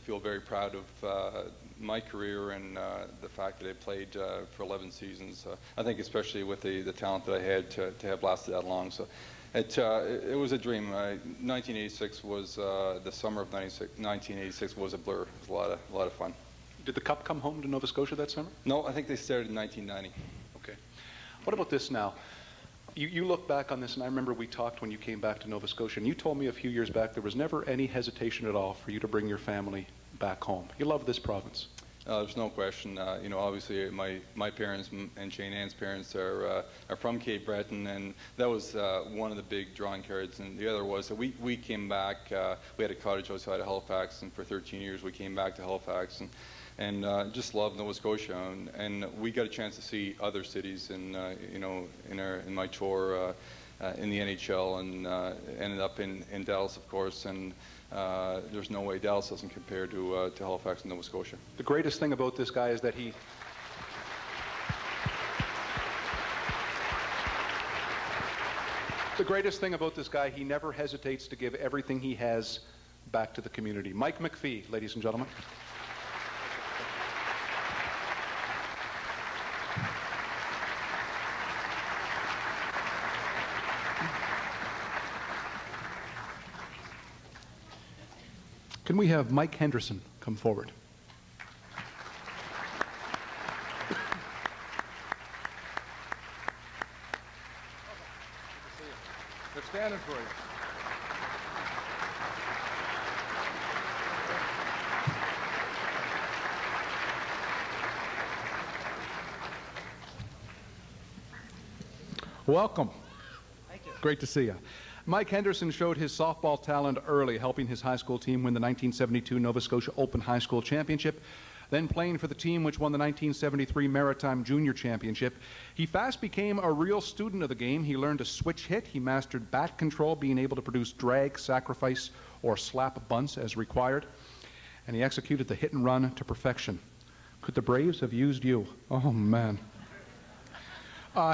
feel very proud of my career and the fact that I played for 11 seasons. I think especially with the talent that I had to have lasted that long. So it was a dream. 1986 was the summer of 1986 was a blur. It was a lot of fun. Did the Cup come home to Nova Scotia that summer? No, I think they started in 1990. Okay. What about this now? You look back on this, and I remember we talked when you came back to Nova Scotia, and you told me a few years back there was never any hesitation at all for you to bring your family back home. You love this province. There's no question. You know, obviously my parents and Jane Ann's parents are from Cape Breton, and that was one of the big drawing cards. And the other was that we came back. We had a cottage outside of Halifax, and for 13 years we came back to Halifax, and just loved Nova Scotia. And we got a chance to see other cities, and you know, in my tour in the NHL, and ended up in Dallas, of course, and. There's no way Dallas doesn't compare to Halifax and Nova Scotia. The greatest thing about this guy is that he never hesitates to give everything he has back to the community. Mike Mcphee, ladies and gentlemen. Can we have Mike Henderson come forward? They're standing for you. Welcome. Thank you. Great to see you. Mike Henderson showed his softball talent early, helping his high school team win the 1972 Nova Scotia Open High School Championship, then playing for the team which won the 1973 Maritime Junior Championship. He fast became a real student of the game. He learned to switch hit. He mastered bat control, being able to produce drag, sacrifice, or slap bunts as required. And he executed the hit and run to perfection. Could the Braves have used you? Oh, man.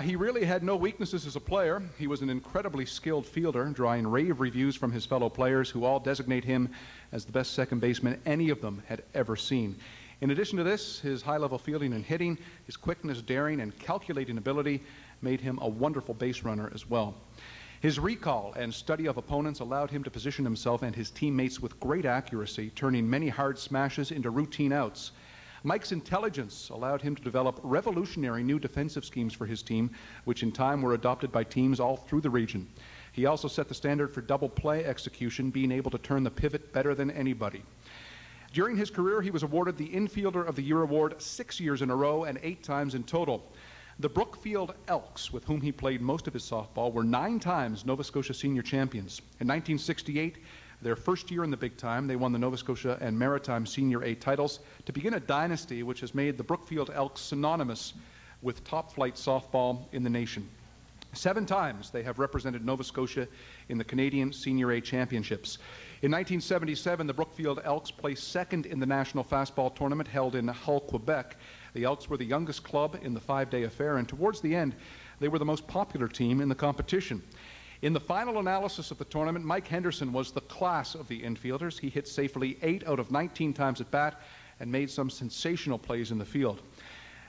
He really had no weaknesses as a player. He was an incredibly skilled fielder, drawing rave reviews from his fellow players, who all designate him as the best second baseman any of them had ever seen. In addition to this, his high-level fielding and hitting, his quickness, daring, and calculating ability made him a wonderful base runner as well. His recall and study of opponents allowed him to position himself and his teammates with great accuracy, turning many hard smashes into routine outs. Mike's intelligence allowed him to develop revolutionary new defensive schemes for his team, which in time were adopted by teams all through the region. He also set the standard for double play execution, being able to turn the pivot better than anybody. During his career, he was awarded the Infielder of the Year award 6 years in a row and 8 times in total. The Brookfield Elks, with whom he played most of his softball, were 9 times Nova Scotia senior champions. In 1968, their first year in the big time, they won the Nova Scotia and Maritime Senior A titles to begin a dynasty which has made the Brookfield Elks synonymous with top-flight softball in the nation. 7 times they have represented Nova Scotia in the Canadian Senior A Championships. In 1977, the Brookfield Elks placed second in the National Fastball Tournament held in Hull, Quebec. The Elks were the youngest club in the 5-day affair, and towards the end, they were the most popular team in the competition. In the final analysis of the tournament, Mike Henderson was the class of the infielders. He hit safely 8 out of 19 times at bat and made some sensational plays in the field.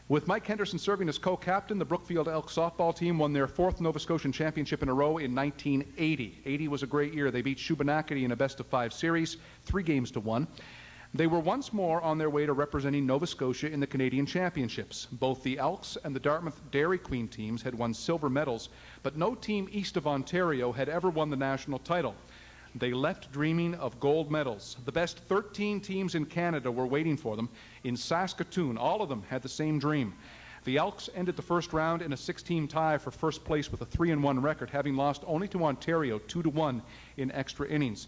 With Mike Henderson serving as co-captain, the Brookfield Elk softball team won their 4th Nova Scotian championship in a row in 1980. 80 was a great year. They beat Shubenacadie in a best-of-5 series, 3-1. They were once more on their way to representing Nova Scotia in the Canadian Championships. Both the Elks and the Dartmouth Dairy Queen teams had won silver medals, but no team east of Ontario had ever won the national title. They left dreaming of gold medals. The best 13 teams in Canada were waiting for them. In Saskatoon, all of them had the same dream. The Elks ended the first round in a 6-team tie for first place with a 3-1 record, having lost only to Ontario 2-1 in extra innings.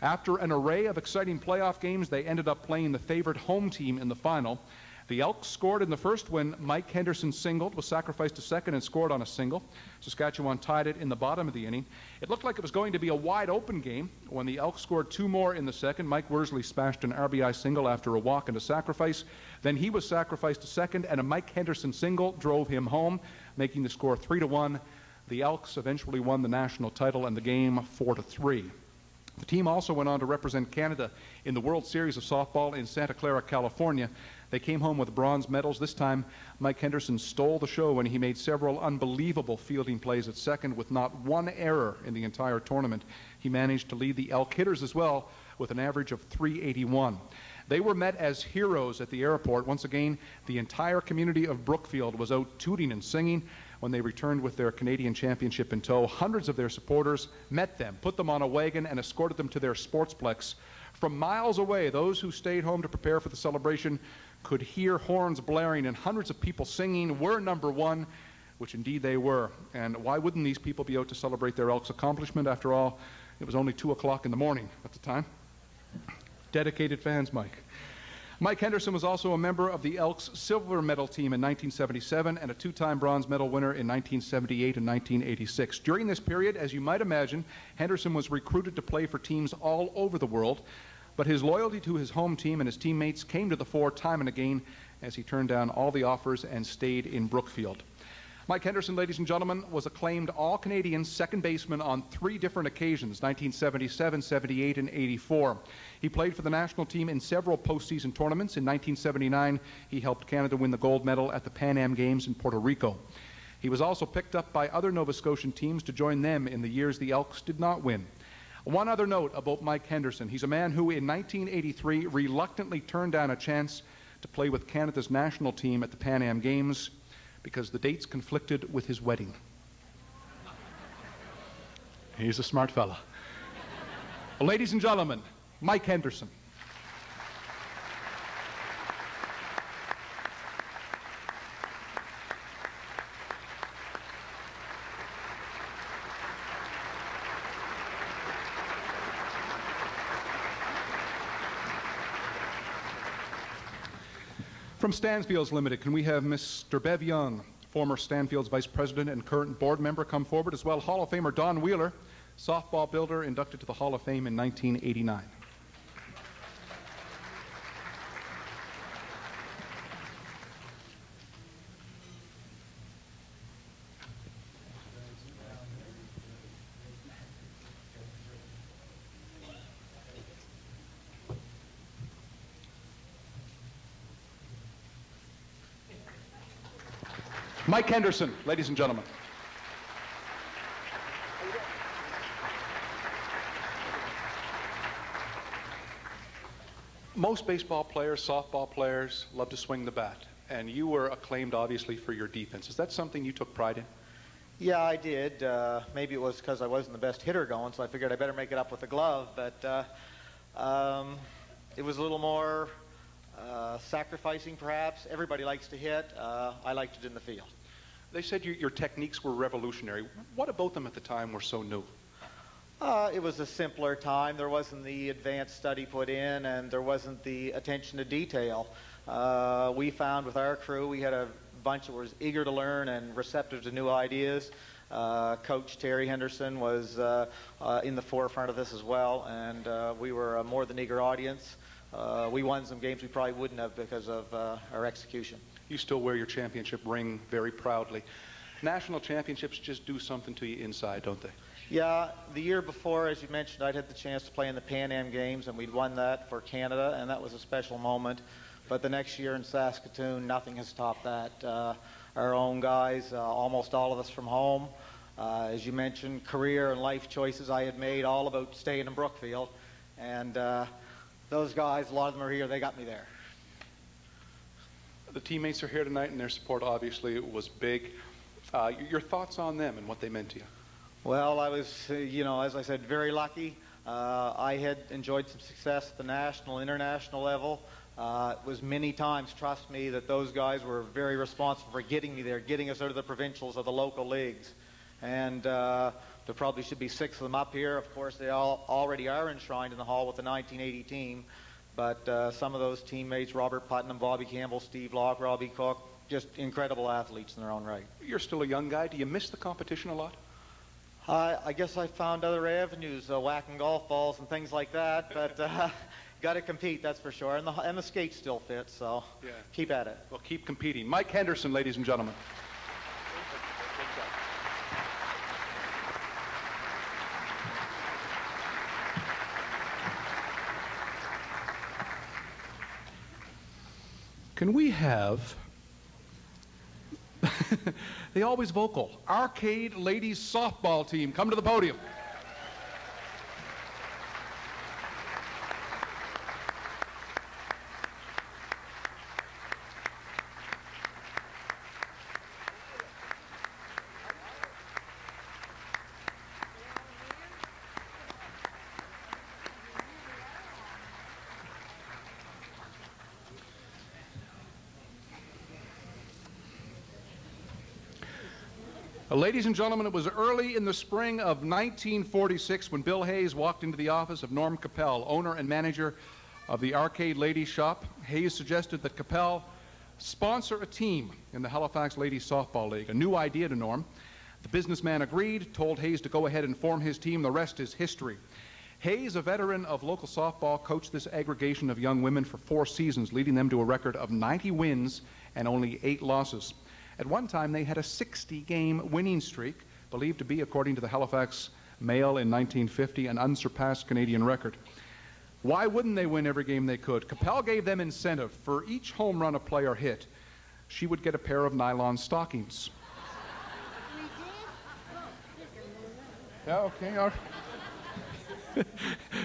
After an array of exciting playoff games, they ended up playing the favored home team in the final. The Elks scored in the first when Mike Henderson singled, was sacrificed to second and scored on a single. Saskatchewan tied it in the bottom of the inning. It looked like it was going to be a wide-open game. When the Elks scored 2 more in the second, Mike Worsley smashed an RBI single after a walk and a sacrifice. Then he was sacrificed to second, and a Mike Henderson single drove him home, making the score 3-1. The Elks eventually won the national title and the game 4-3. The team also went on to represent Canada in the World Series of Softball in Santa Clara, California. They came home with bronze medals. This time, Mike Henderson stole the show when he made several unbelievable fielding plays at second with not one error in the entire tournament. He managed to lead the Elk hitters as well with an average of .381. They were met as heroes at the airport. Once again, the entire community of Brookfield was out tooting and singing. when they returned with their Canadian championship in tow. Hundreds of their supporters met them, put them on a wagon, and escorted them to their sportsplex. From miles away, those who stayed home to prepare for the celebration could hear horns blaring and hundreds of people singing, "We're number one," which indeed they were. And why wouldn't these people be out to celebrate their Elks' accomplishment? After all, it was only 2 o'clock in the morning at the time. Dedicated fans, Mike. Mike Henderson was also a member of the Elks silver medal team in 1977 and a 2-time bronze medal winner in 1978 and 1986. During this period, as you might imagine, Henderson was recruited to play for teams all over the world, but his loyalty to his home team and his teammates came to the fore time and again as he turned down all the offers and stayed in Brookfield. Mike Henderson, ladies and gentlemen, was acclaimed All-Canadian second baseman on 3 different occasions, 1977, 78, and 84. He played for the national team in several postseason tournaments. In 1979, he helped Canada win the gold medal at the Pan Am Games in Puerto Rico. He was also picked up by other Nova Scotian teams to join them in the years the Elks did not win. One other note about Mike Henderson. He's a man who, in 1983, reluctantly turned down a chance to play with Canada's national team at the Pan Am Games because the dates conflicted with his wedding. He's a smart fella. Well, ladies and gentlemen, Mike Henderson. From Stanfield's Limited, can we have Mr. Bev Young, former Stanfield's Vice President and current board member, come forward, as well Hall of Famer Don Wheeler, softball builder, inducted to the Hall of Fame in 1989. Mike Henderson, ladies and gentlemen. Most baseball players, softball players, love to swing the bat, and you were acclaimed, obviously, for your defense. Is that something you took pride in? Yeah, I did. Maybe it was because I wasn't the best hitter going, so I figured I better make it up with a glove, but it was a little more sacrificing, perhaps. Everybody likes to hit. I liked it in the field. They said your techniques were revolutionary. What about them at the time were so new? It was a simpler time. There wasn't the advanced study put in, and there wasn't the attention to detail. We found with our crew, we had a bunch that was eager to learn and receptive to new ideas. Coach Terry Henderson was in the forefront of this as well, and we were a more than eager audience. We won some games we probably wouldn't have because of our execution. You still wear your championship ring very proudly. National championships just do something to you inside, don't they? Yeah, the year before, as you mentioned, I'd had the chance to play in the Pan Am Games, and we'd won that for Canada, and that was a special moment. But the next year in Saskatoon, nothing has topped that. Our own guys, almost all of us from home, as you mentioned, career and life choices I had made, all about staying in Brookfield. And those guys, a lot of them are here, they got me there. The teammates are here tonight, and their support obviously was big. Your thoughts on them and what they meant to you? Well, I was, as I said, very lucky. I had enjoyed some success at the national, international level. It was many times, trust me, that those guys were very responsible for getting me there, getting us out of the provincials or the local leagues. And there probably should be 6 of them up here. Of course, they all already are enshrined in the hall with the 1980 team. But some of those teammates, Robert Putnam, Bobby Campbell, Steve Locke, Robbie Cook, just incredible athletes in their own right. You're still a young guy. Do you miss the competition a lot? I guess I found other avenues, whacking golf balls and things like that. But got to compete, that's for sure. And the skates still fit, so yeah. Keep at it. Well, keep competing. Mike Henderson, ladies and gentlemen. Can we have the always vocal Arcade Ladies Softball Team come to the podium? Ladies and gentlemen, it was early in the spring of 1946 when Bill Hayes walked into the office of Norm Capel, owner and manager of the Arcade Ladies Shop. Hayes suggested that Capel sponsor a team in the Halifax Ladies Softball League, a new idea to Norm. The businessman agreed, told Hayes to go ahead and form his team. The rest is history. Hayes, a veteran of local softball, coached this aggregation of young women for 4 seasons, leading them to a record of 90 wins and only 8 losses. At one time, they had a 60-game winning streak, believed to be, according to the Halifax Mail in 1950, an unsurpassed Canadian record. Why wouldn't they win every game they could? Capel gave them incentive. For each home run a player hit, she would get a pair of nylon stockings. Yeah, okay, all right.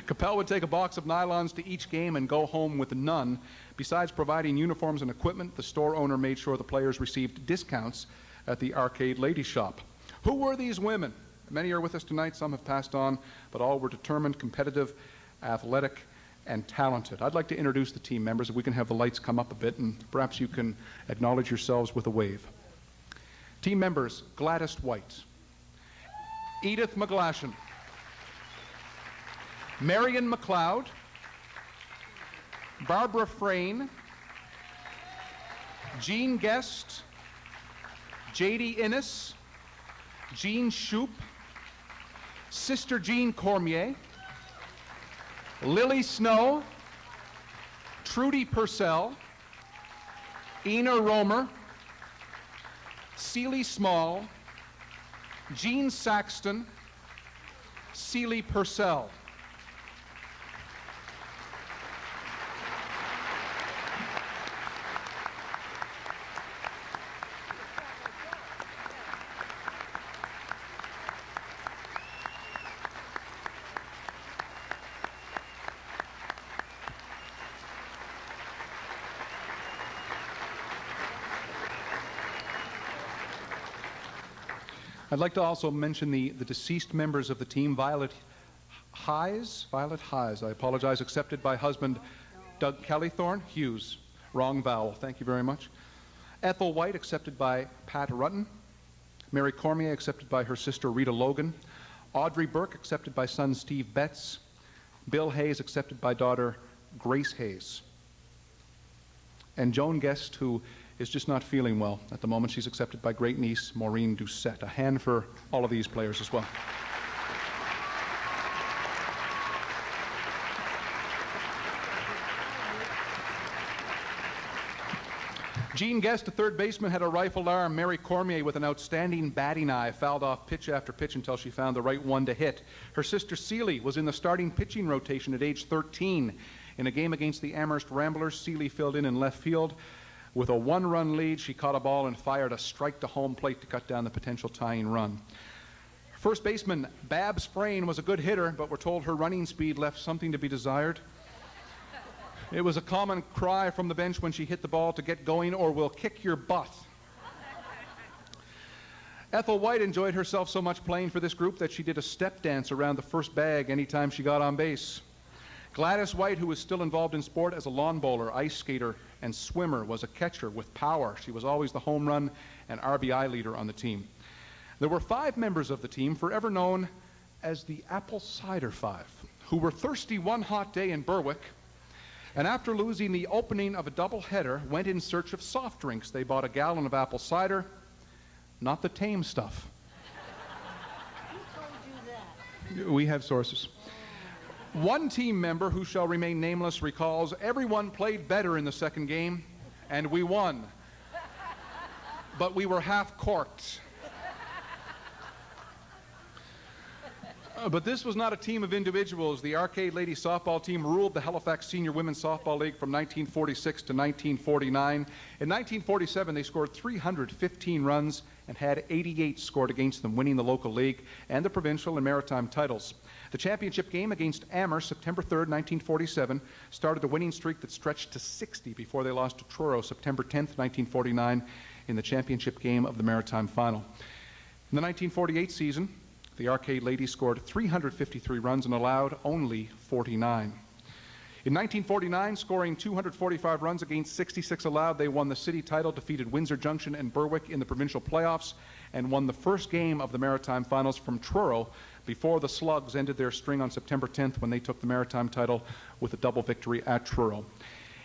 Capel would take a box of nylons to each game and go home with none. Besides providing uniforms and equipment, the store owner made sure the players received discounts at the Arcade Ladies Shop. Who were these women? Many are with us tonight, some have passed on, but all were determined, competitive, athletic, and talented. I'd like to introduce the team members. If we can have the lights come up a bit, and perhaps you can acknowledge yourselves with a wave. Team members: Gladys White, Edith Mcglashan, Marion McLeod, Barbara Frayne, Jean Guest, J.D. Innes, Jean Shoup, Sister Jean Cormier, Lily Snow, Trudy Purcell, Ina Romer, Celie Small, Jean Saxton, Celie Purcell. I'd like to also mention the deceased members of the team. Violet Hayes, I apologize, accepted by husband Doug Kellythorne. Hughes, wrong vowel, thank you very much. Ethel White, accepted by Pat Rutten. Mary Cormier, accepted by her sister Rita Logan. Audrey Burke, accepted by son Steve Betts. Bill Hayes, accepted by daughter Grace Hayes. And Joan Guest, who is just not feeling well at the moment. She's accepted by great niece Maureen Doucette. A hand for all of these players as well. Jean Guest, a third baseman, had a rifled arm. Mary Cormier, with an outstanding batting eye, fouled off pitch after pitch until she found the right one to hit. Her sister Celie was in the starting pitching rotation at age 13. In a game against the Amherst Ramblers, Celie filled in left field. With a 1-run lead, she caught a ball and fired a strike to home plate to cut down the potential tying run. First baseman Babs Frayne was a good hitter, but we're told her running speed left something to be desired. It was a common cry from the bench when she hit the ball to get going or we'll kick your butt. Ethel White enjoyed herself so much playing for this group that she did a step dance around the first bag anytime she got on base. Gladys White, who was still involved in sport as a lawn bowler, ice skater, and swimmer, was a catcher with power. She was always the home run and RBI leader on the team. There were 5 members of the team, forever known as the Apple Cider Five, who were thirsty one hot day in Berwick, and after losing the opening of a doubleheader, went in search of soft drinks. They bought a gallon of apple cider, not the tame stuff. Who told you that? We have sources. One team member, who shall remain nameless, recalls, everyone played better in the second game, and we won. But we were half-corked. But this was not a team of individuals. The Arcade Ladies softball team ruled the Halifax Senior Women's Softball League from 1946 to 1949. In 1947, they scored 315 runs and had 88 scored against them, winning the local league and the provincial and maritime titles. The championship game against Amherst, September 3rd, 1947, started a winning streak that stretched to 60 before they lost to Truro, September 10th, 1949, in the championship game of the maritime final. In the 1948 season, the Arcade Ladies scored 353 runs and allowed only 49. In 1949, scoring 245 runs against 66 allowed, they won the city title, defeated Windsor Junction and Berwick in the provincial playoffs, and won the first game of the Maritime Finals from Truro before the Slugs ended their string on September 10th when they took the Maritime title with a double victory at Truro.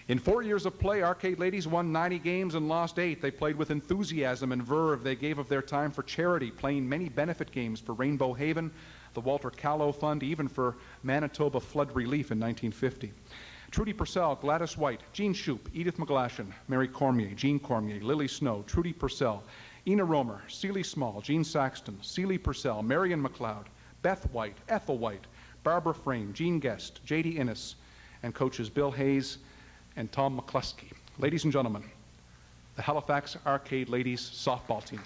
In 4 years of play, Arcade Ladies won 90 games and lost 8. They played with enthusiasm and verve. They gave of their time for charity, playing many benefit games for Rainbow Haven, the Walter Callow Fund, even for Manitoba Flood Relief in 1950. Trudy Purcell, Gladys White, Jean Shoup, Edith Mcglashan, Mary Cormier, Jean Cormier, Lily Snow, Trudy Purcell, Ina Romer, Celie Small, Jean Saxton, Celie Purcell, Marion McLeod, Beth White, Ethel White, Barbara Frame, Jean Guest, J.D. Innes, and coaches Bill Hayes and Tom McCluskey. Ladies and gentlemen, the Halifax Arcade Ladies softball team.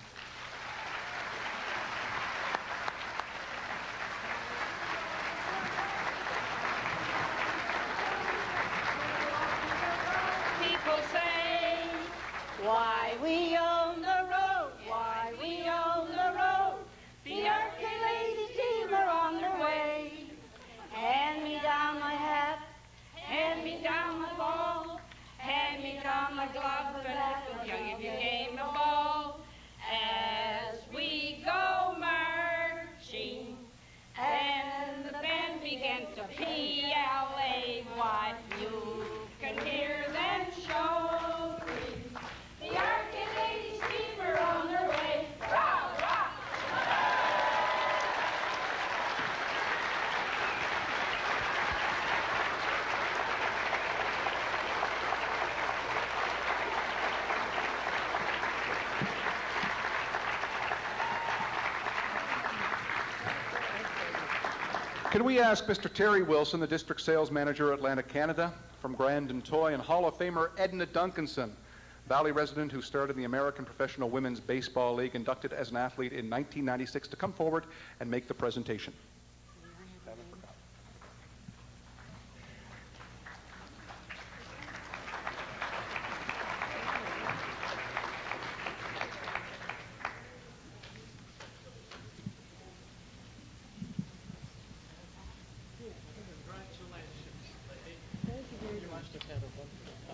People say, why we own the road, why we own the road. The Arcade Ladies team are on their way. Hand me down my hat, hand me down my ball, hand me down my glove and bat, and give you game the ball. As we go marching, and the band begins to P-L-A, what you can hear them shouting. The Arcade Ladies team are on their way. Rah, rah! Can we ask Mr. Terry Wilson, the District Sales Manager, Atlantic Canada, from Grandin Toy, and Hall of Famer Edna Duncanson, Valley resident who started the American Professional Women's Baseball League, inducted as an athlete in 1996, to come forward and make the presentation.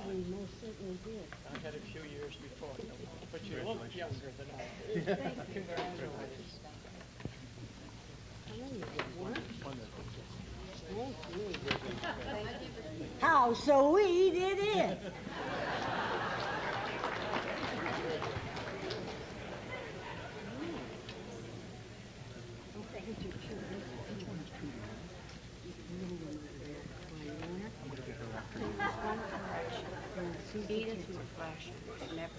We most certainly did. I had a few years before, but you look younger than I do. Congratulations. How sweet it is. Edith Mcglashan never